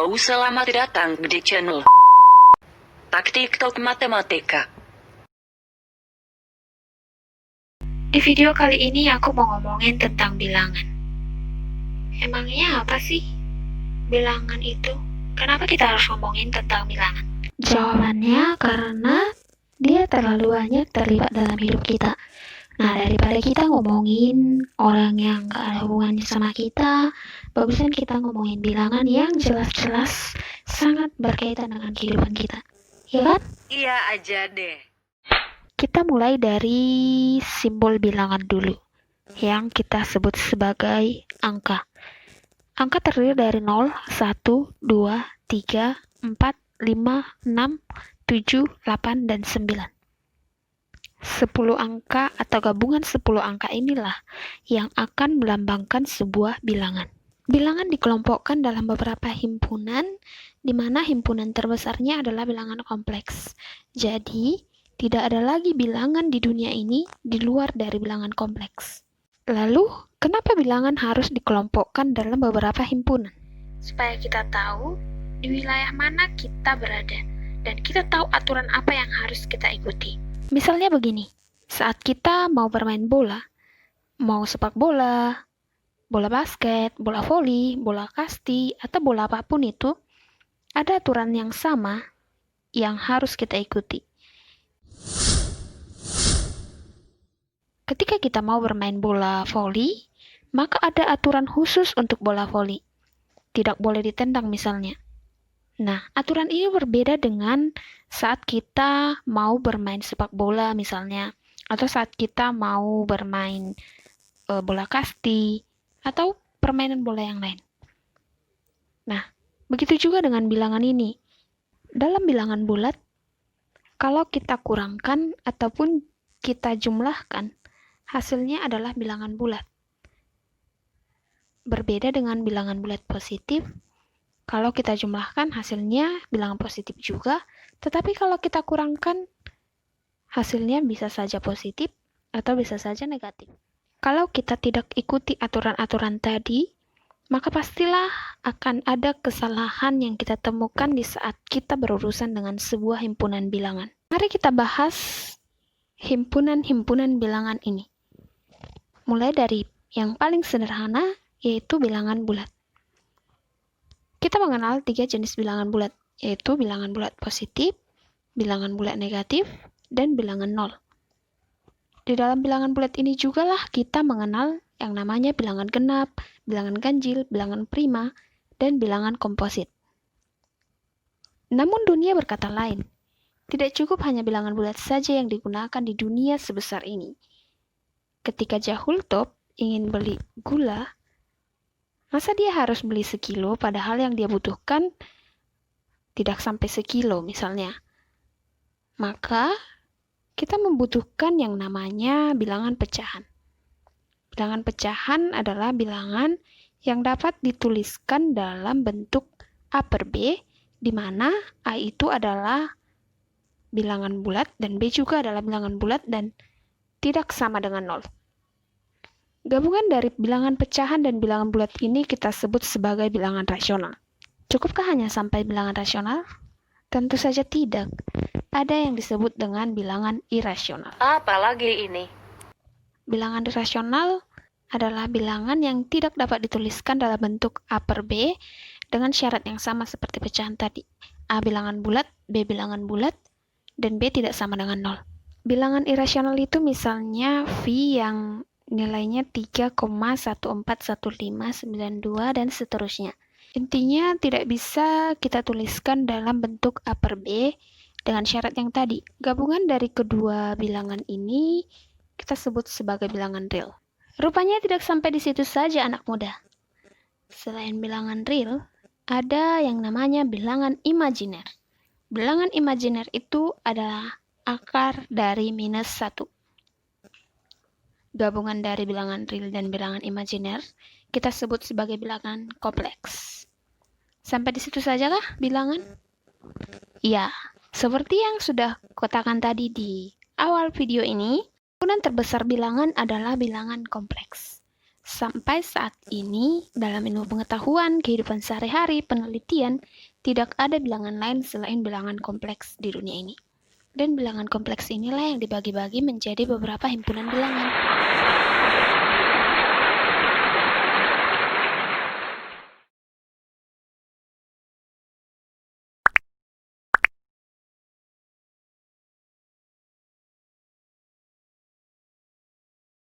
Halo, selamat datang di channel Taktik Talk Matematika. Di video kali ini aku mau ngomongin tentang bilangan. Emangnya apa sih bilangan itu? Kenapa kita harus ngomongin tentang bilangan? Jawabannya karena dia terlalu banyak terlibat dalam hidup kita. Nah, daripada kita ngomongin orang yang gak ada hubungannya sama kita, bagusan kita ngomongin bilangan yang jelas-jelas sangat berkaitan dengan kehidupan kita. Ya kan? Iya aja deh. Kita mulai dari simbol bilangan dulu, yang kita sebut sebagai angka. Angka terdiri dari 0, 1, 2, 3, 4, 5, 6, 7, 8, dan 9. 10 angka atau gabungan 10 angka inilah yang akan melambangkan sebuah bilangan. Bilangan dikelompokkan dalam beberapa himpunan, di mana himpunan terbesarnya adalah bilangan kompleks. Jadi, tidak ada lagi bilangan di dunia ini di luar dari bilangan kompleks. Lalu, kenapa bilangan harus dikelompokkan dalam beberapa himpunan? Supaya kita tahu di wilayah mana kita berada, dan kita tahu aturan apa yang harus kita ikuti. Misalnya begini, saat kita mau bermain bola, mau sepak bola, bola basket, bola voli, bola kasti, atau bola apapun itu, ada aturan yang sama yang harus kita ikuti. Ketika kita mau bermain bola voli, maka ada aturan khusus untuk bola voli. Tidak boleh ditendang misalnya. Nah, aturan ini berbeda dengan saat kita mau bermain sepak bola misalnya, atau saat kita mau bermain bola kasti, atau permainan bola yang lain. Nah, begitu juga dengan bilangan ini. Dalam bilangan bulat, kalau kita kurangkan ataupun kita jumlahkan, hasilnya adalah bilangan bulat. Berbeda dengan bilangan bulat positif, kalau kita jumlahkan hasilnya bilangan positif juga, tetapi kalau kita kurangkan hasilnya bisa saja positif atau bisa saja negatif. Kalau kita tidak ikuti aturan-aturan tadi, maka pastilah akan ada kesalahan yang kita temukan di saat kita berurusan dengan sebuah himpunan bilangan. Mari kita bahas himpunan-himpunan bilangan ini. Mulai dari yang paling sederhana, yaitu bilangan bulat. Kita mengenal 3 jenis bilangan bulat, yaitu bilangan bulat positif, bilangan bulat negatif, dan bilangan nol. Di dalam bilangan bulat ini jugalah kita mengenal yang namanya bilangan genap, bilangan ganjil, bilangan prima, dan bilangan komposit. Namun dunia berkata lain. Tidak cukup hanya bilangan bulat saja yang digunakan di dunia sebesar ini. Ketika Jahultop ingin beli gula, masa dia harus beli sekilo padahal yang dia butuhkan tidak sampai sekilo misalnya. Maka kita membutuhkan yang namanya bilangan pecahan. Bilangan pecahan adalah bilangan yang dapat dituliskan dalam bentuk A per B, di mana A itu adalah bilangan bulat dan B juga adalah bilangan bulat dan tidak sama dengan 0. Gabungan dari bilangan pecahan dan bilangan bulat ini kita sebut sebagai bilangan rasional. Cukupkah hanya sampai bilangan rasional? Tentu saja tidak. Ada yang disebut dengan bilangan irasional. Apalagi ini? Bilangan irasional adalah bilangan yang tidak dapat dituliskan dalam bentuk A per B dengan syarat yang sama seperti pecahan tadi. A bilangan bulat, B bilangan bulat, dan B tidak sama dengan 0. Bilangan irasional itu misalnya V yang nilainya 3,141592 dan seterusnya. Intinya tidak bisa kita tuliskan dalam bentuk A per B dengan syarat yang tadi. Gabungan dari kedua bilangan ini kita sebut sebagai bilangan real. Rupanya tidak sampai di situ saja anak muda. Selain bilangan real, ada yang namanya bilangan imajiner. Bilangan imajiner itu adalah akar dari -1. Gabungan dari bilangan real dan bilangan imajiner kita sebut sebagai bilangan kompleks. Sampai di situ sajakah bilangan? Ya, seperti yang sudah katakan tadi di awal video ini, himpunan terbesar bilangan adalah bilangan kompleks. Sampai saat ini, dalam ilmu pengetahuan, kehidupan sehari-hari, penelitian, tidak ada bilangan lain selain bilangan kompleks di dunia ini. Dan bilangan kompleks inilah yang dibagi-bagi menjadi beberapa himpunan bilangan.